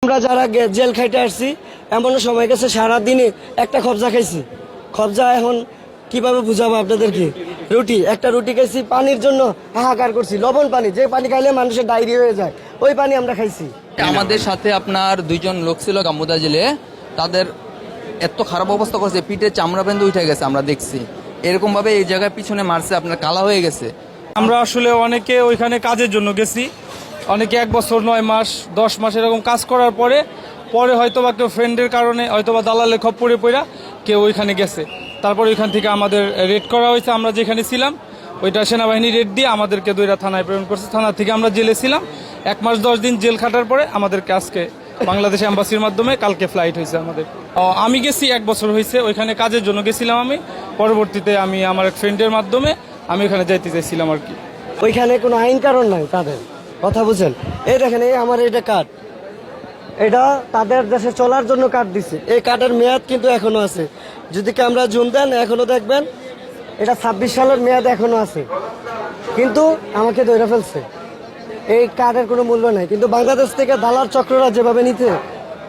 আমরা যারা জেল খাইতে আসছি এমনও সময় গেছে সারাদিনে একটা খবজা খাইছি। খবজা এখন কিভাবে বুঝাবো আপনাদেরকে? একটা রুটি খাইছি, পানির জন্য হাহাকার করছি। লবণ পানি, যে পানি খাইলে মানুষের ডায়রিয়া হয়ে যায়, ওই পানি আমরা খাইছি। আমাদের সাথে আপনার দুইজন লোক ছিল গাম্বুদা জেলে, তাদের এত খারাপ অবস্থা করছে, পিঠে চামড়া বেঁধে উঠে গেছে। আমরা দেখছি এরকম ভাবে এই জায়গায় পিছনে মারছে, আপনার কালা হয়ে গেছে। আমরা আসলে অনেকে ওইখানে কাজের জন্য গেছি, অনেকে 1 বছর 9 মাস 10 মাস এরকম কাজ করার পরে হয়তোবা কেউ ফ্রেন্ডের কারণে হয়তোবা দালালে খপ্পরে পড়া কেউ ওইখানে গেছে। তারপরে ওইখান থেকে আমাদের রেড করা হয়েছে। আমরা যেখানে ছিলাম ওইটা সেনাবাহিনী রেড দিয়ে আমাদেরকে দইরা থানায় প্রেরণ করছে। থানা থেকে আমরা জেলে ছিলাম 1 মাস 10 দিন জেল খাটার পরে আমাদেরকে আজকে বাংলাদেশ এম্বাসির মাধ্যমে কালকে ফ্লাইট হয়েছে আমাদের। আমি গেছি 1 বছর হয়েছে, ওইখানে কাজের জন্য গেছিলাম আমি। পরবর্তীতে আমি আমার এক ফ্রেন্ডের মাধ্যমে আমি ওইখানে যাইতে চাইছিলাম আর কি। ওইখানে কোনো আইন কারণ নাই তাদের, কথা বুঝেন। এই দেখেন, এই আমার এটা কার্ড, এটা তাদের দেশে চলার জন্য কার্ড দিচ্ছে। এই কার্ডের মেয়াদ কিন্তু এখনো আছে। যদি ক্যামেরা জুম দেন এখনো দেখবেন এটা 26 সালের মেয়াদ এখনো আছে, কিন্তু আমাকে ধরে ফেলছে। এই কার্ডের কোনো মূল্য নাই। কিন্তু বাংলাদেশ থেকে দালাল চক্ররা যেভাবে নিতে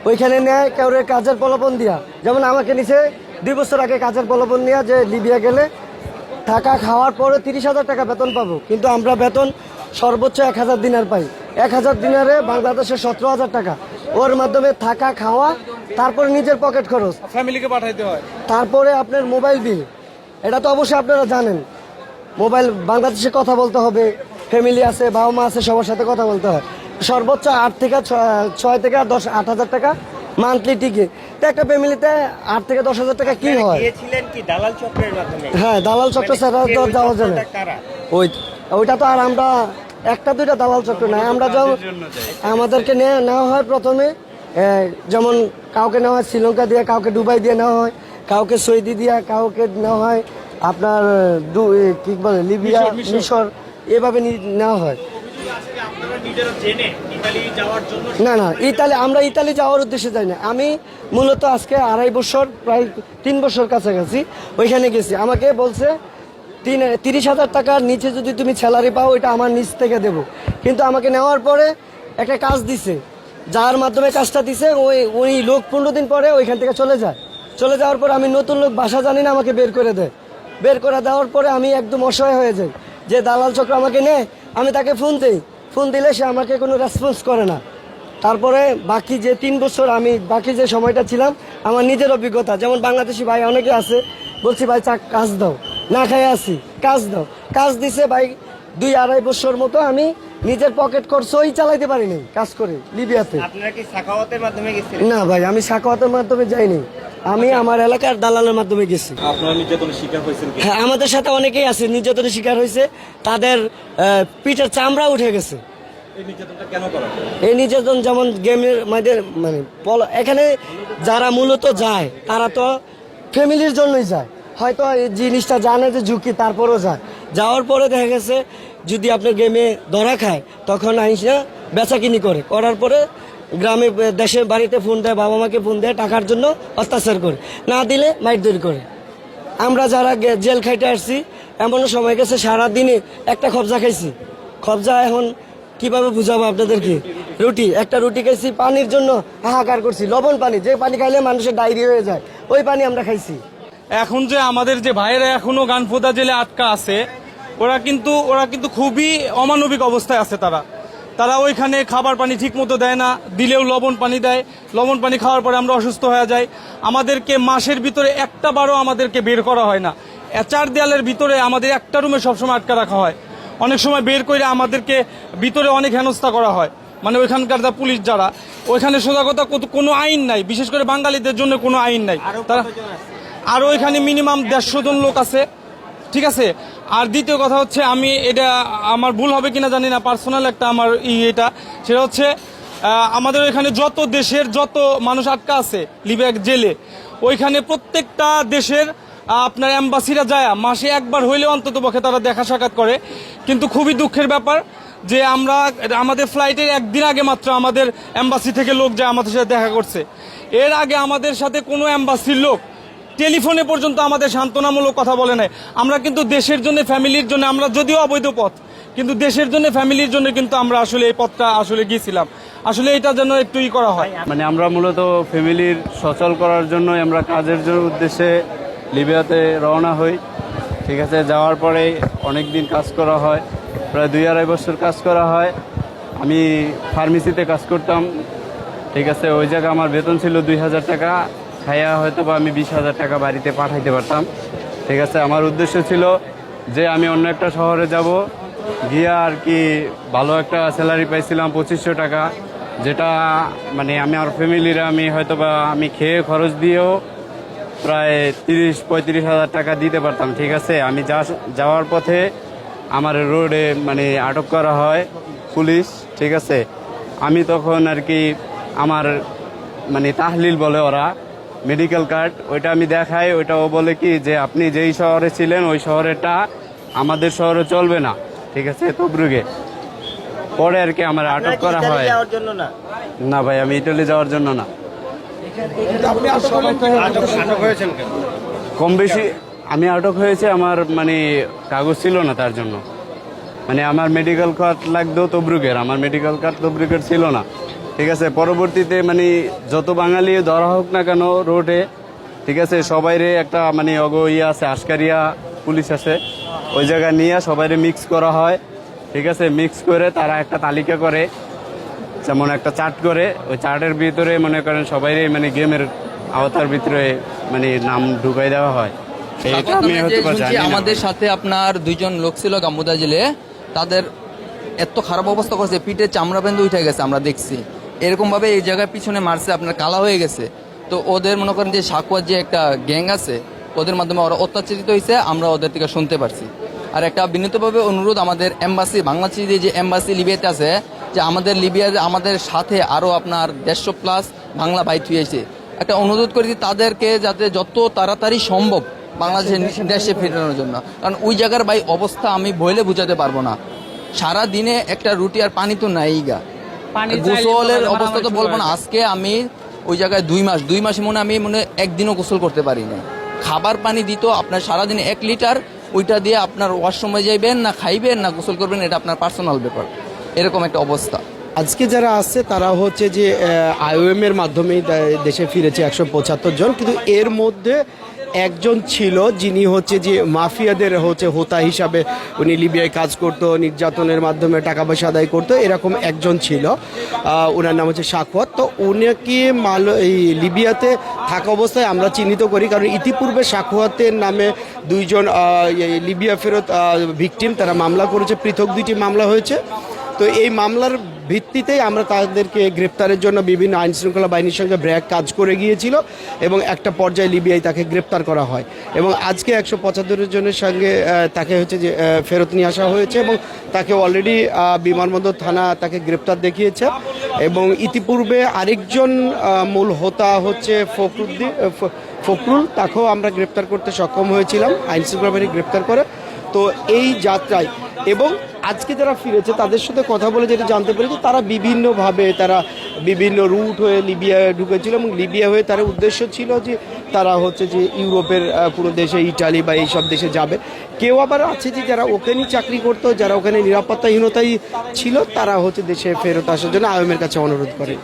ওইখানে নেয় কাউরে কাজের প্রলোভন দিয়া, যেমন আমাকে নিছে 2 বছর আগে কাজের প্রলোভন নিয়ে, যে লিবিয়া গেলে থাকা খাওয়ার পরে 30,000 টাকা বেতন পাবো, কিন্তু আমরা বেতন সর্বোচ্চ 1,000 দিনার পাই। 1,000 দিনারে বাংলাদেশে 17,000 টাকা। ওর মাধ্যমে থাকা খাওয়া, তারপরে নিজের পকেট খরচ, ফ্যামিলিকে পাঠাইতে হয়, তারপরে আপনার মোবাইল বিল। এটা তো অবশ্যই আপনারা জানেন, মোবাইল বাংলাদেশে কথা বলতে হবে, ফ্যামিলি আছে, বাবা মা আছে, সবার সাথে কথা বলতে হয়। সর্বোচ্চ 8 থেকে 8,000 টাকা মান্থলি টিকিট। তো একটা ফ্যামিলিতে 8 থেকে 10,000 টাকা কি হয়? দালাল চক্রের মাধ্যমে। হ্যাঁ, দালাল চক্র ছাড়া তো যাওয়া যায় না। ওইটা তো আর আমরা একটা দুইটা দালাল চক্র নাই। আমরা যাও আমাদেরকে নেওয়া হয় প্রথমে, যেমন কাউকে নেওয়া হয় শ্রীলঙ্কা দিয়ে, কাউকে দুবাই দিয়ে নেওয়া হয়, কাউকে সৌদি দিয়ে, কাউকে নেওয়া হয় আপনার কি বলে লিবিয়া, মিশর, এভাবে নেওয়া হয়। না, আমরা ইতালি যাওয়ার উদ্দেশ্যে যাই না। আমি মূলত আজকে 2.5 বছর, প্রায় 3 বছর কাছাকাছি ওইখানে গেছি। আমাকে বলছে 30,000 টাকার নিচে যদি তুমি স্যালারি পাও ওইটা আমার নিচ থেকে দেবো। কিন্তু আমাকে নেওয়ার পরে একটা কাজ দিছে, যার মাধ্যমে কাজটা দিছে ওই লোক 15 দিন পরে ওইখান থেকে চলে যাওয়ার পর আমি নতুন লোক, ভাষা জানি না, আমাকে বের করে দেয়। বের করে দেওয়ার পরে আমি একদম অসহায় হয়ে যাই। যে দালাল চক্র আমাকে নেয়, আমি তাকে ফোন দিলে সে আমাকে কোনো রেসপন্স করে না। তারপরে বাকি যে 3 বছর আমি বাকি যে সময়টা ছিলাম, আমার নিজের অভিজ্ঞতা, যেমন বাংলাদেশি ভাই অনেকে আছে, বলছি ভাই কাজ দাও, না খাই আসি, কাজ দাও, কাজ দিছে ভাই। 2-2.5 বছর মতো আমি নিজের পকেট খরচই চালাইতে পারিনি কাজ করে লিবিয়াতে। আপনারা কি সাখাওয়াতের মাধ্যমে গেছিলেন? না ভাই, আমি সাখাওয়াতের মাধ্যমে যাইনি, আমি আমার এলাকার দালালের মাধ্যমে গেছি। আপনারা নির্যাতনের শিকার হয়েছেন? হ্যাঁ, আমাদের সাথে অনেকেই আছে নির্যাতনের শিকার হয়েছে, তাদের পিঠের চামড়া উঠে গেছে। এই নির্যাতন যেমন গেমের মধ্যে, মানে এখানে যারা মূলত যায় তারা তো ফ্যামিলির জন্যই যায়, হয়তো এই জিনিসটা জানে যে ঝুঁকি, তারপরও যায়। যাওয়ার পরে দেখা গেছে যদি আপনার গেমে ধরা খায়, তখন আইসা বেচাকিনি করার পরে গ্রামে দেশে বাড়িতে ফোন দেয়, বাবা মাকে ফোন দেয়, টাকার জন্য অত্যাচার করে, না দিলে মাইরধর করে। আমরা যারা জেল খাইতে আসছি এমনও সময় গেছে সারাদিনে একটা খবজা খাইছি। খবজা এখন কিভাবে বুঝাবো আপনাদেরকে? একটা রুটি খাইছি, পানির জন্য হাহাকার করছি। লবণ পানি, যে পানি খাইলে মানুষের ডায়রিয়া হয়ে যায়, ওই পানি আমরা খাইছি। এখন যে আমাদের যে ভাইয়েরা এখনো গানফোদা জেলে আটকা আছে, ওরা কিন্তু খুবই অমানবিক অবস্থায় আছে। তারা ওইখানে খাবার পানি ঠিক মতো দেয় না, দিলেও লবণ পানি দেয়। লবণ পানি খাওয়ার পরে আমরা অসুস্থ হয়ে যাই। আমাদেরকে মাসের ভিতরে একটা বারও আমাদেরকে বের করা হয় না। 4 দেয়ালের ভিতরে আমাদের একটা রুমে সবসময় আটকা রাখা হয়। অনেক সময় বের করে আমাদেরকে ভিতরে অনেক হেনস্থা করা হয়। মানে ওইখানকার যা পুলিশ যারা, ওইখানে সোজা কথা কোনো আইন নাই, বিশেষ করে বাঙালিদের জন্য কোনো আইন নাই। তারা আর ওইখানে মিনিমাম 150 জন লোক আছে, ঠিক আছে। আর দ্বিতীয় কথা হচ্ছে, আমি এটা আমার ভুল হবে কিনা জানি না, পার্সোনাল একটা আমার সেটা হচ্ছে আমাদের ওইখানে যত দেশের যত মানুষ আটকা আছে লিবিয়া জেলে, ওইখানে প্রত্যেকটা দেশের আপনার এম্বাসিরা যায় মাসে একবার হইলেও অন্তত পক্ষে তারা দেখা সাক্ষাৎ করে। কিন্তু খুবই দুঃখের ব্যাপার যে আমাদের ফ্লাইটের 1 দিন আগে মাত্র আমাদের এম্বাসি থেকে লোক যায় আমাদের সাথে দেখা করছে। এর আগে আমাদের সাথে কোনো এম্বাসির লোক টেলিফোনে পর্যন্ত আমাদের সান্ত্বনামূলক কথা বলে নাই। আমরা কিন্তু দেশের জন্য, ফ্যামিলির জন্য, আমরা যদিও অবৈধ পথ, কিন্তু দেশের জন্য, ফ্যামিলির জন্য কিন্তু আমরা আসলে এই পথটা আসলে গিয়েছিলাম। আসলে এটা যেন একটু করা হয়। মানে আমরা মূলত ফ্যামিলির সচল করার জন্য আমরা কাজের জন্য উদ্দেশ্যে লিবিয়াতে রওনা হই। ঠিক আছে, যাওয়ার পরে অনেক দিন কাজ করা হয়, প্রায় 2-2.5 বছর কাজ করা হয়। আমি ফার্মেসিতে কাজ করতাম। ঠিক আছে, ওই জায়গায় আমার বেতন ছিল 2,000 টাকা, খাইয়া হয়তো বা আমি 20,000 টাকা বাড়িতে পাঠাইতে পারতাম। ঠিক আছে, আমার উদ্দেশ্য ছিল যে আমি অন্য একটা শহরে যাব, গিয়ে আর কি ভালো একটা স্যালারি পাইছিলাম 2500 টাকা, যেটা মানে আমি আমার ফ্যামিলিরা আমি হয়তো বা আমি খেয়ে খরচ দিয়েও প্রায় 30-35 হাজার টাকা দিতে পারতাম। ঠিক আছে, আমি যাওয়ার পথে আমার রোডে মানে আটক করা হয় পুলিশ। ঠিক আছে, আমি তখন আর কি আমার মানে তাহলিল বলে ওরা, মেডিকেল কার্ড, ওইটা আমি দেখাই। ওইটাও বলে কি যে আপনি যেই শহরে ছিলেন ওই শহরেটা আমাদের শহরে চলবে না। ঠিক আছে, তবরুগে পরে আর কি আমার আটক করা হয়। যাওয়ার জন্য না? না ভাই, আমি ইটালি যাওয়ার জন্য না। আটক হয়েছেন কেন? কম বেশি আমি আটক হয়েছে, আমার মানে কাগজ ছিল না তার জন্য। মানে আমার মেডিকেল কার্ড লাগতো তবরুকের, আমার মেডিকেল কার্ড তবরুকের ছিল না। ঠিক আছে, পরবর্তীতে মানে যত বাঙালি ধরা হোক না কেন রোডে, ঠিক আছে, সবাইরে একটা মানে আছে আশকারিয়া পুলিশ আছে, ওই জায়গায় নিয়ে সবাইরে মিক্স করা হয়। ঠিক আছে, মিক্স করে তারা একটা তালিকা করে, যেমন একটা চার্ট করে, ওই চার্টের ভিতরে মনে করেন সবাইরে মানে গেমের আওতার ভিতরে মানে নাম ঢুকাই দেওয়া হয়। এইটা আমি হয়তো বা জানি না। আমাদের সাথে আপনার 2 জন লোক ছিল গাম্বুদা জেলে, তাদের এত খারাপ অবস্থা করছে, পিঠে চামড়া বেঁধে উঠে গেছে, আমরা দেখছি। এরকম ভাবে এই জায়গায় পিছনে মারছে, আপনার কালা হয়ে গেছে। তো ওদের মনে করেন যে সাকুয়ার যে একটা গ্যাং আছে, ওদের মাধ্যমে ওরা অত্যাচারিত হয়েছে, আমরা ওদের থেকে শুনতে পারছি। আর একটা বিনীতভাবে অনুরোধ আমাদের এম্বাসি, বাংলাদেশের যে এম্বাসি লিবিয়াতে আছে, যে আমাদের লিবিয়াতে আমাদের সাথে আরও আপনার 150+ বাংলা ভাই থুয়েছে, একটা অনুরোধ করেছি তাদেরকে যাতে যত তাড়াতাড়ি সম্ভব বাংলাদেশের দেশে ফেরানোর জন্য। কারণ ওই জায়গার ভাই অবস্থা আমি বলে বোঝাতে পারবো না। সারা দিনে একটা রুটি আর পানি তো নাই গা, গোসলের অবস্থা তো বলবো না। আজকে আমি ওই জায়গায় 2 মাসে আমি একদিনও গোসল করতে পারি না। খাবার পানি দিত আপনার সারাদিনে 1 লিটার, ওইটা দিয়ে আপনার ওয়াশরুমে যাইবেন না, খাইবেন না, গোসল করবেন, এটা আপনার পার্সোনাল ব্যাপার। এরকম একটা অবস্থা। আজকে যারা আসছে তারা হচ্ছে যে IOM এর মাধ্যমেই দেশে ফিরেছে 175 জন, কিন্তু এর মধ্যে একজন ছিল যিনি হচ্ছে যে মাফিয়াদের হচ্ছে হোতা হিসাবে, উনি লিবিয়ায় কাজ করতো, নির্যাতনের মাধ্যমে টাকা পয়সা আদায় করতো, এরকম একজন ছিল। ওনার নাম হচ্ছে সাকুয়াত। তো উনাকে এই লিবিয়াতে থাকা অবস্থায় আমরা চিহ্নিত করি, কারণ ইতিপূর্বে সাকুয়াতের নামে 2 জন লিবিয়া ফেরত ভিকটিম, তারা মামলা করেছে, পৃথক 2টি মামলা হয়েছে। তো এই মামলার ভিত্তিতেই আমরা তাদেরকে গ্রেপ্তারের জন্য বিভিন্ন আইন শৃঙ্খলা বাহিনীর সঙ্গে ব্র্যাক কাজ করে গিয়েছিল, এবং একটা পর্যায়ে লিবিয়ায় তাকে গ্রেপ্তার করা হয়, এবং আজকে 175 জনের সঙ্গে তাকে হচ্ছে যে ফেরত নিয়ে আসা হয়েছে, এবং তাকে অলরেডি বিমানবন্দর থানা তাকে গ্রেপ্তার দেখিয়েছে। এবং ইতিপূর্বে আরেকজন মূল হোতা হচ্ছে ফখরুল, তাকেও আমরা গ্রেপ্তার করতে সক্ষম হয়েছিলাম, আইন শৃঙ্খলা বাহিনী গ্রেপ্তার করে। তো এই যাত্রায় এবং আজকে যারা ফিরেছে তাদের সাথে কথা বলে যেটা জানতে পেরেছি, তারা বিভিন্নভাবে তারা বিভিন্ন রুট হয়ে লিবিয়া ঢুকেছিল, এবং লিবিয়া হয়ে তার উদ্দেশ্য ছিল যে তারা হচ্ছে যে ইউরোপের কোনো দেশে, ইটালি বা এইসব দেশে যাবে। কেউ আবার আছে যে যারা ওখানেই চাকরি করতো, যারা ওখানে নিরাপত্তাহীনতাই ছিল, তারা হচ্ছে দেশে ফেরত আসার জন্য IOM এর কাছে অনুরোধ করে।